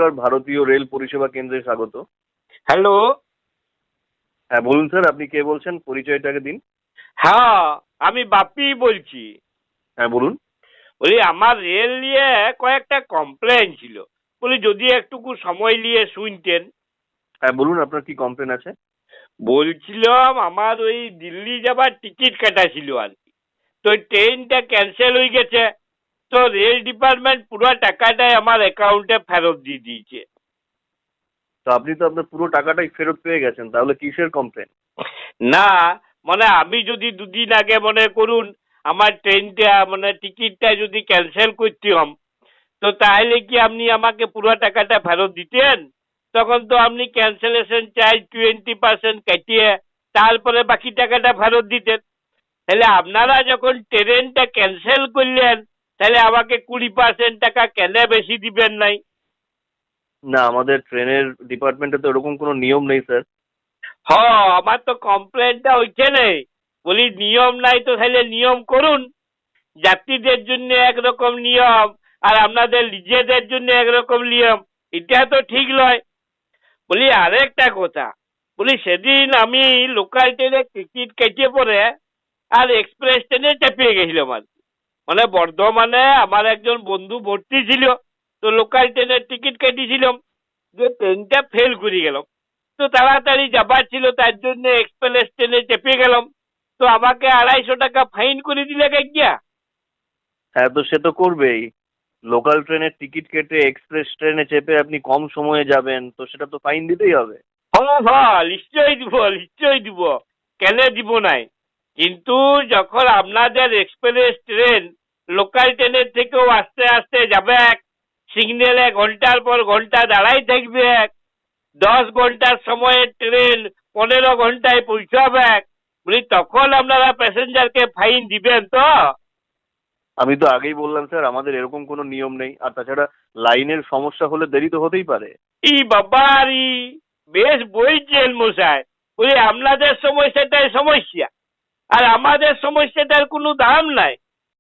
নমস্কার, ভারতীয় রেল পরিষেবা কেন্দ্রে স্বাগত। হ্যালো। হ্যাঁ বলুন স্যার, আপনি কে বলছেন? পরিচয়টাকে দিন। হ্যাঁ, আমি বাপি বলছি। হ্যাঁ বলুন। বলি আমার রেল নিয়ে কয়েকটা কমপ্লেন ছিল, বলি যদি একটুকু সময় নিয়ে শুনতেন। হ্যাঁ বলুন, আপনার কি কমপ্লেন আছে? বলছিলাম আমার ওই দিল্লি যাবার টিকিট কাটা ছিল আর কি, তো ট্রেনটা ক্যান্সেল হয়ে গেছে। তো রেল ডিপার্টমেন্ট পুরো টাকাটাই আমার অ্যাকাউন্টে ফেরত দিয়ে দিয়েছে। তো আপনি তো আপনার পুরো টাকাটাই ফেরত পেয়ে গেছেন, তাহলে কিসের কমপ্লেন? না, মানে আমি যদি দুদিন আগে মনে করুন আমার ট্রেনটা মানে টিকিটটা যদি ক্যান্সেল করতাম, তো তাহলে কি আপনি আমাকে পুরো টাকাটা ফেরত দিতেন? তখন তো আপনি ক্যান্সেলেশন চার্জ 20% কাটিয়ে তারপরে বাকি টাকাটা ফেরত দিতেন। তাহলে আপনারা যখন ট্রেনটা ক্যান্সেল করলেন, তাহলে আমাকে 20% টাকা কেন বেশি দিবেন নাই? না, আমাদের ট্রেনের ডিপার্টমেন্টে তো এরকম কোনো নিয়ম নেই স্যার। হ, আমার তো কমপ্লেনটা ওইখানে। বলি নিয়ম নাই তো তাহলে নিয়ম করুন। যাত্রীদের জন্য একরকম নিয়ম আর আপনাদের নিজেদের জন্য একরকম নিয়ম, এটা তো ঠিক নয়। বলি আরেকটা কথা, বলি সেদিন আমি লোকাল ট্রেনে টিকিট কেটে পরে আর এক্সপ্রেস ট্রেনে চেপে গেছিলাম আর কি। মানে বর্ধমানে আমার একজন বন্ধু ভর্তি ছিল, তো লোকাল ট্রেনের টিকিট কেটেছিলাম, যে ট্রেনটা ফেল করে গেলাম। তো তাড়াতাড়ি যাবার ছিল, তার জন্য এক্সপ্রেস ট্রেনে চেপে গেলাম। তো আমাকে 250 টাকা ফাইন করে দিলে গিয়া। হ্যাঁ, তো সে তো করবেই। লোকাল ট্রেনের টিকিট কেটে এক্সপ্রেস ট্রেনে চেপে আপনি কম সময়ে যাবেন, তো সেটা তো ফাইন দিতেই হবে। হ্যাঁ হ্যাঁ, নিশ্চয়ই দিব, নিশ্চয়ই দিব, কেন দিব নাই? কিন্তু যখন আপনাদের এক্সপ্রেস ট্রেন লোকাল ট্রেনের থেকেও আস্তে আস্তে যাবে, সিগন্যালে ঘন্টার পর ঘন্টা দাঁড়াই থাকবে, 10 ঘন্টার সময়ের ট্রেন 15 ঘন্টায় পৌঁছাবে, বলি তখন আপনারা প্যাসেঞ্জারকে ফাইন দিবেন তো? আমি তো আগেই বললাম স্যার, আমাদের এরকম কোনো নিয়ম নেই। আর তাছাড়া লাইনের সমস্যা হলে দেরি তো হতেই পারে। ই বাবারি, বেশ বলছেন মশাই। বলি আপনাদের সমস্যাটাই সমস্যা, আর আমাদের সমস্যাটার কোনো দাম নাই।